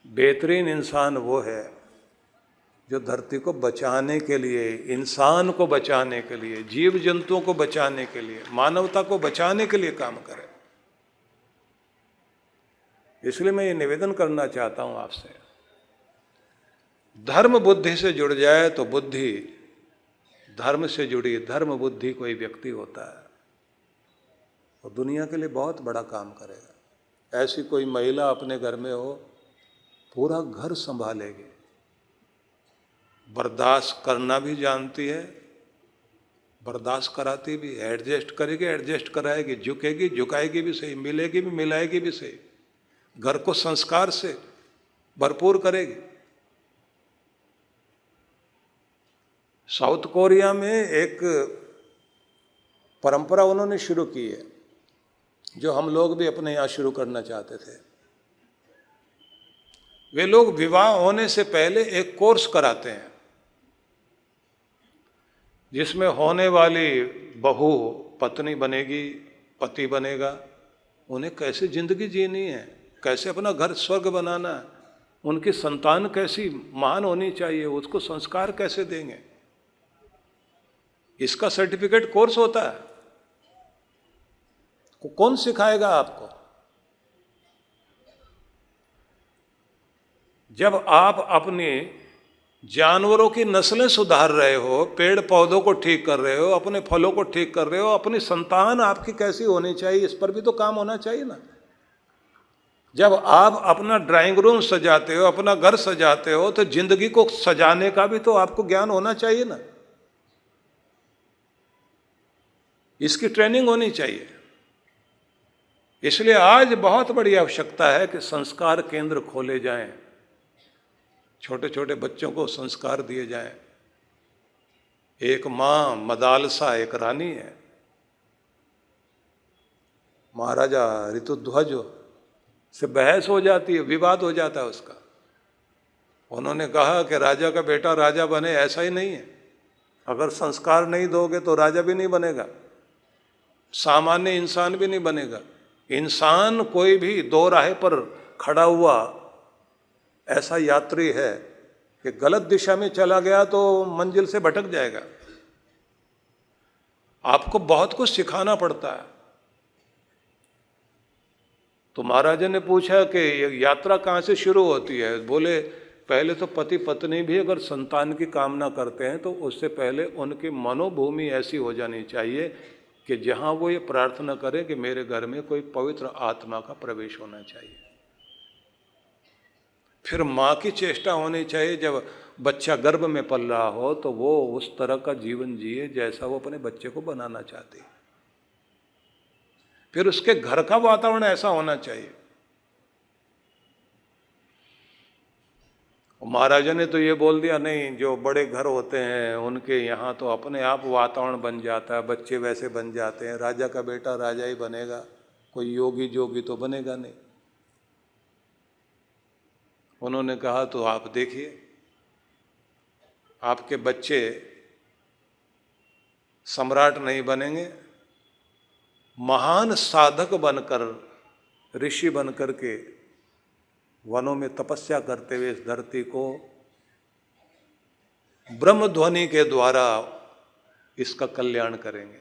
बेहतरीन इंसान वो है जो धरती को बचाने के लिए, इंसान को बचाने के लिए, जीव जंतुओं को बचाने के लिए, मानवता को बचाने के लिए काम करे। इसलिए मैं ये निवेदन करना चाहता हूं आपसे, धर्म बुद्धि से जुड़ जाए तो बुद्धि धर्म से जुड़ी, धर्म बुद्धि कोई व्यक्ति होता है और दुनिया के लिए बहुत बड़ा काम करेगा। ऐसी कोई महिला अपने घर में हो, पूरा घर संभालेगी, बर्दाश्त करना भी जानती है, बर्दाश्त कराती भी, एडजस्ट करेगी, एडजस्ट कराएगी, झुकेगी, झुकाएगी भी सही, मिलेगी भी, मिलाएगी भी सही, घर को संस्कार से भरपूर करेगी। साउथ कोरिया में एक परंपरा उन्होंने शुरू की है, जो हम लोग भी अपने यहाँ शुरू करना चाहते थे। वे लोग विवाह होने से पहले एक कोर्स कराते हैं, जिसमें होने वाली बहू पत्नी बनेगी, पति बनेगा, उन्हें कैसे जिंदगी जीनी है, कैसे अपना घर स्वर्ग बनाना है, उनकी संतान कैसी महान होनी चाहिए, उसको संस्कार कैसे देंगे, इसका सर्टिफिकेट कोर्स होता है। कौन सिखाएगा आपको? जब आप अपने जानवरों की नस्लें सुधार रहे हो, पेड़ पौधों को ठीक कर रहे हो, अपने फलों को ठीक कर रहे हो, अपनी संतान आपकी कैसी होनी चाहिए, इस पर भी तो काम होना चाहिए ना। जब आप अपना ड्राइंग रूम सजाते हो, अपना घर सजाते हो, तो जिंदगी को सजाने का भी तो आपको ज्ञान होना चाहिए ना, इसकी ट्रेनिंग होनी चाहिए। इसलिए आज बहुत बड़ी आवश्यकता है कि संस्कार केंद्र खोले जाएं, छोटे छोटे बच्चों को संस्कार दिए जाएं। एक माँ मदालसा, एक रानी है, महाराजा ऋतुध्वज से बहस हो जाती है, विवाद हो जाता है उसका। उन्होंने कहा कि राजा का बेटा राजा बने, ऐसा ही नहीं है, अगर संस्कार नहीं दोगे तो राजा भी नहीं बनेगा, सामान्य इंसान भी नहीं बनेगा। इंसान कोई भी दो राह पर खड़ा हुआ ऐसा यात्री है कि गलत दिशा में चला गया तो मंजिल से भटक जाएगा। आपको बहुत कुछ सिखाना पड़ता है। तो महाराजा ने पूछा कि ये यात्रा कहाँ से शुरू होती है? बोले पहले तो पति पत्नी भी अगर संतान की कामना करते हैं तो उससे पहले उनकी मनोभूमि ऐसी हो जानी चाहिए कि जहाँ वो ये प्रार्थना करें कि मेरे घर में कोई पवित्र आत्मा का प्रवेश होना चाहिए। फिर माँ की चेष्टा होनी चाहिए, जब बच्चा गर्भ में पल रहा हो तो वो उस तरह का जीवन जिए जैसा वो अपने बच्चे को बनाना चाहती है। फिर उसके घर का वातावरण ऐसा होना चाहिए। महाराजा ने तो ये बोल दिया, नहीं, जो बड़े घर होते हैं उनके यहाँ तो अपने आप वातावरण बन जाता है, बच्चे वैसे बन जाते हैं, राजा का बेटा राजा ही बनेगा, कोई योगी जोगी तो बनेगा नहीं। उन्होंने कहा तो आप देखिए, आपके बच्चे सम्राट नहीं बनेंगे, महान साधक बनकर, ऋषि बनकर के वनों में तपस्या करते हुए इस धरती को ब्रह्म ध्वनि के द्वारा इसका कल्याण करेंगे।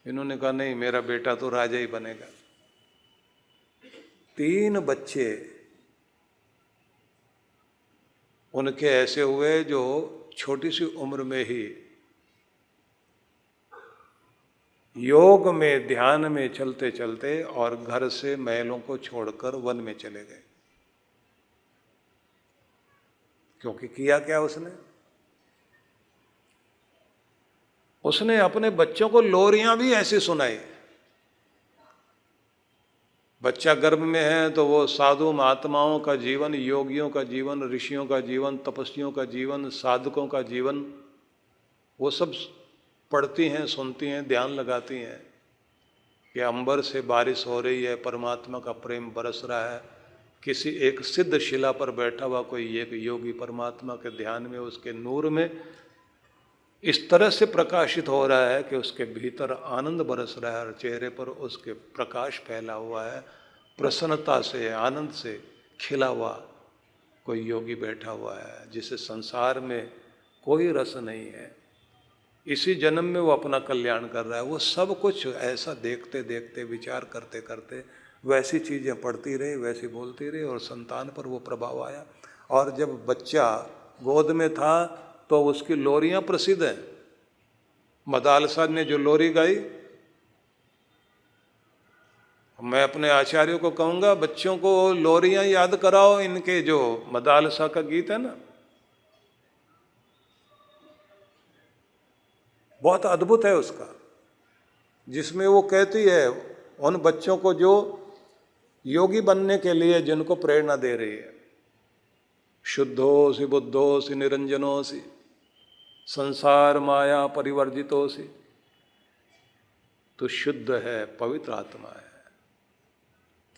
इन्होंने कहा नहीं, मेरा बेटा तो राजा ही बनेगा। 3 बच्चे उनके ऐसे हुए जो छोटी सी उम्र में ही योग में, ध्यान में चलते चलते और घर से महलों को छोड़कर वन में चले गए। क्योंकि किया क्या उसने अपने बच्चों को लोरियां भी ऐसी सुनाई। बच्चा गर्भ में है तो वो साधु महात्माओं का जीवन, योगियों का जीवन, ऋषियों का जीवन, तपस्वियों का जीवन, साधकों का जीवन, वो सब पढ़ती हैं, सुनती हैं, ध्यान लगाती हैं कि अंबर से बारिश हो रही है, परमात्मा का प्रेम बरस रहा है, किसी एक सिद्ध शिला पर बैठा हुआ कोई एक योगी परमात्मा के ध्यान में, उसके नूर में इस तरह से प्रकाशित हो रहा है कि उसके भीतर आनंद बरस रहा है और चेहरे पर उसके प्रकाश फैला हुआ है, प्रसन्नता से, आनंद से, खिला हुआ कोई योगी बैठा हुआ है जिसे संसार में कोई रस नहीं है, इसी जन्म में वो अपना कल्याण कर रहा है। वो सब कुछ ऐसा देखते देखते, विचार करते करते वैसी चीज़ें पढ़ती रही, वैसी बोलती रही, और संतान पर वो प्रभाव आया। और जब बच्चा गोद में था तो उसकी लोरियां प्रसिद्ध हैं। मदालसा ने जो लोरी गाई, मैं अपने आचार्यों को कहूँगा बच्चों को लोरियां याद कराओ, इनके जो मदालसा का गीत है ना, बहुत अद्भुत है उसका, जिसमें वो कहती है उन बच्चों को जो योगी बनने के लिए जिनको प्रेरणा दे रही है, शुद्धोसि बुद्धोसि निरंजनोसि संसार माया परिवर्जितोसि। तो शुद्ध है, पवित्र आत्मा है,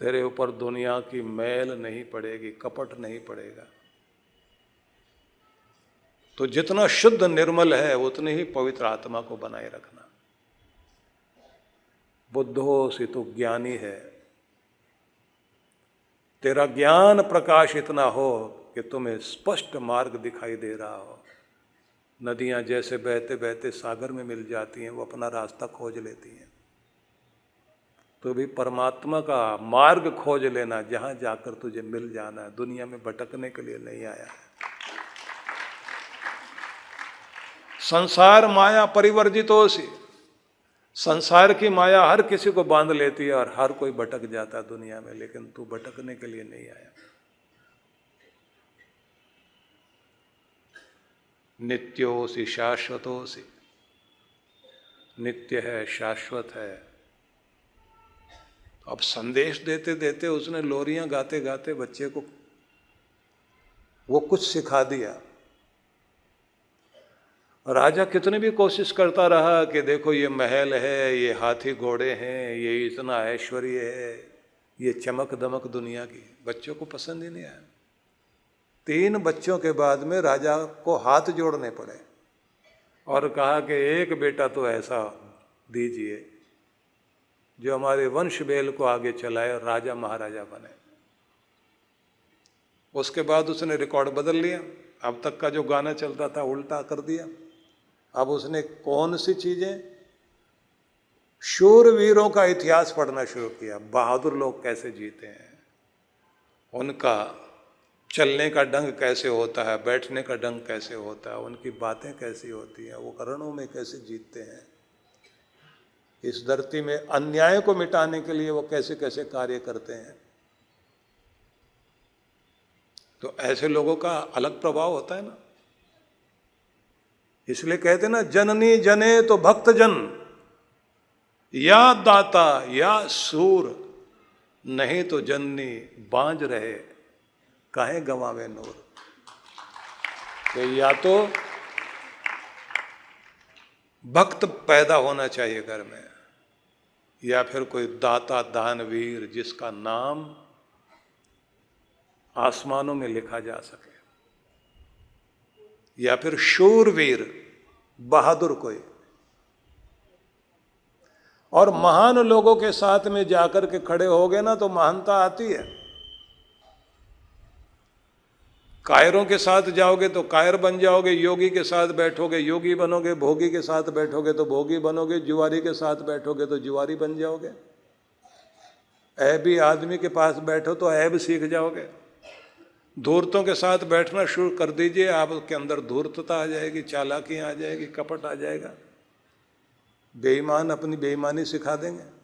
तेरे ऊपर दुनिया की मैल नहीं पड़ेगी, कपट नहीं पड़ेगा। तो जितना शुद्ध निर्मल है उतनी ही पवित्र आत्मा को बनाए रखना। बुद्धोसि तो ज्ञानी है, तेरा ज्ञान प्रकाश इतना हो कि तुम्हें स्पष्ट मार्ग दिखाई दे रहा हो। नदियां जैसे बहते बहते सागर में मिल जाती हैं, वो अपना रास्ता खोज लेती हैं। तो भी परमात्मा का मार्ग खोज लेना, जहां जाकर तुझे मिल जाना है। दुनिया में भटकने के लिए नहीं आया है। संसार माया परिवर्जितोसि, संसार की माया हर किसी को बांध लेती है और हर कोई भटक जाता है दुनिया में, लेकिन तू भटकने के लिए नहीं आया। नित्योसि शाश्वतोसि, नित्य है, शाश्वत है। अब संदेश देते देते उसने लोरियां गाते गाते बच्चे को वो कुछ सिखा दिया। राजा कितनी भी कोशिश करता रहा कि देखो ये महल है, ये हाथी घोड़े हैं, ये इतना ऐश्वर्य है, ये चमक दमक दुनिया की, बच्चों को पसंद ही नहीं आया। 3 बच्चों के बाद में राजा को हाथ जोड़ने पड़े और कहा कि एक बेटा तो ऐसा दीजिए जो हमारे वंश बेल को आगे चलाए और राजा महाराजा बने। उसके बाद उसने रिकॉर्ड बदल लिया, अब तक का जो गाना चलता था उल्टा कर दिया। अब उसने कौन सी चीजें, शूरवीरों का इतिहास पढ़ना शुरू किया। बहादुर लोग कैसे जीते हैं, उनका चलने का ढंग कैसे होता है, बैठने का ढंग कैसे होता है, उनकी बातें कैसी होती हैं, वो रणों में कैसे जीतते हैं, इस धरती में अन्याय को मिटाने के लिए वो कैसे कैसे कार्य करते हैं। तो ऐसे लोगों का अलग प्रभाव होता है ना। इसलिए कहते हैं ना, जननी जने तो भक्त जन, या दाता या सूर, नहीं तो जननी बांझ रहे काहे गंवावे नूर। तो या तो भक्त पैदा होना चाहिए घर में, या फिर कोई दाता दानवीर जिसका नाम आसमानों में लिखा जा सके, या फिर शूरवीर बहादुर कोई। और महान लोगों के साथ में जाकर के खड़े होगे ना तो महानता आती है। कायरों के साथ जाओगे तो कायर बन जाओगे, योगी के साथ बैठोगे योगी बनोगे, भोगी के साथ बैठोगे तो भोगी बनोगे, जुआरी के साथ बैठोगे तो जुआरी बन जाओगे। ऐबी आदमी के पास बैठो तो ऐब सीख जाओगे। धूर्तों के साथ बैठना शुरू कर दीजिए, आपके अंदर धूर्तता आ जाएगी, चालाकी आ जाएगी, कपट आ जाएगा। बेईमान अपनी बेईमानी सिखा देंगे।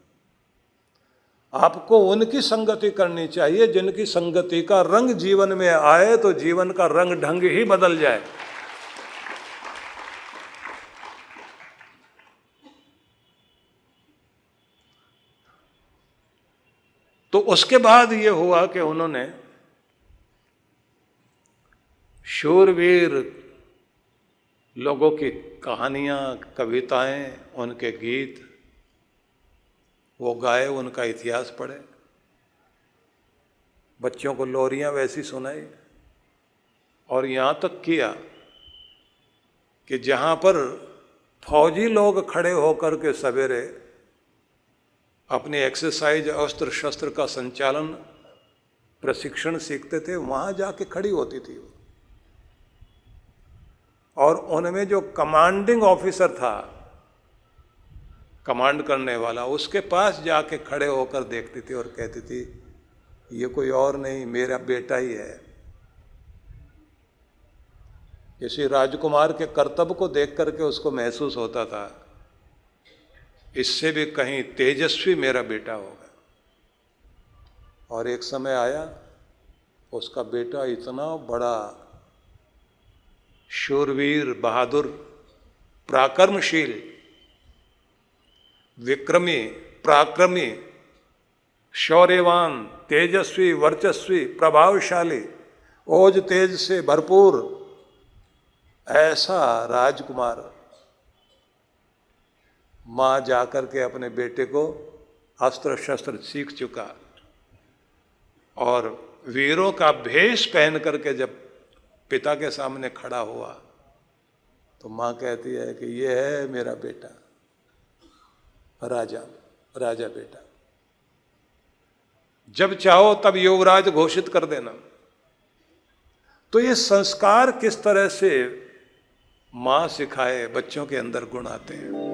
आपको उनकी संगति करनी चाहिए जिनकी संगति का रंग जीवन में आए तो जीवन का रंग ढंग ही बदल जाए। तो उसके बाद ये हुआ कि उन्होंने शूरवीर लोगों की कहानियां, कविताएं, उनके गीत वो गाए, उनका इतिहास पढ़े, बच्चों को लोरियां वैसी सुनाई। और यहाँ तक किया कि जहाँ पर फौजी लोग खड़े होकर के सवेरे अपनी एक्सरसाइज अस्त्र शस्त्र का संचालन प्रशिक्षण सीखते थे, वहां जाके खड़ी होती थी वो। और उनमें जो कमांडिंग ऑफिसर था, कमांड करने वाला, उसके पास जाके खड़े होकर देखती थी और कहती थी ये कोई और नहीं, मेरा बेटा ही है। किसी राजकुमार के कर्तव्य को देख करके उसको महसूस होता था इससे भी कहीं तेजस्वी मेरा बेटा होगा। और एक समय आया, उसका बेटा इतना बड़ा शूरवीर, बहादुर, पराक्रमशील, विक्रमी, पराक्रमी, शौर्यवान, तेजस्वी, वर्चस्वी, प्रभावशाली, ओज तेज से भरपूर ऐसा राजकुमार मां जाकर के अपने बेटे को अस्त्र शस्त्र सीख चुका और वीरों का भेष पहन करके जब पिता के सामने खड़ा हुआ तो मां कहती है कि ये है मेरा बेटा, राजा बेटा। जब चाहो तब युवराज घोषित कर देना। तो ये संस्कार किस तरह से मां सिखाए, बच्चों के अंदर गुण आते हैं।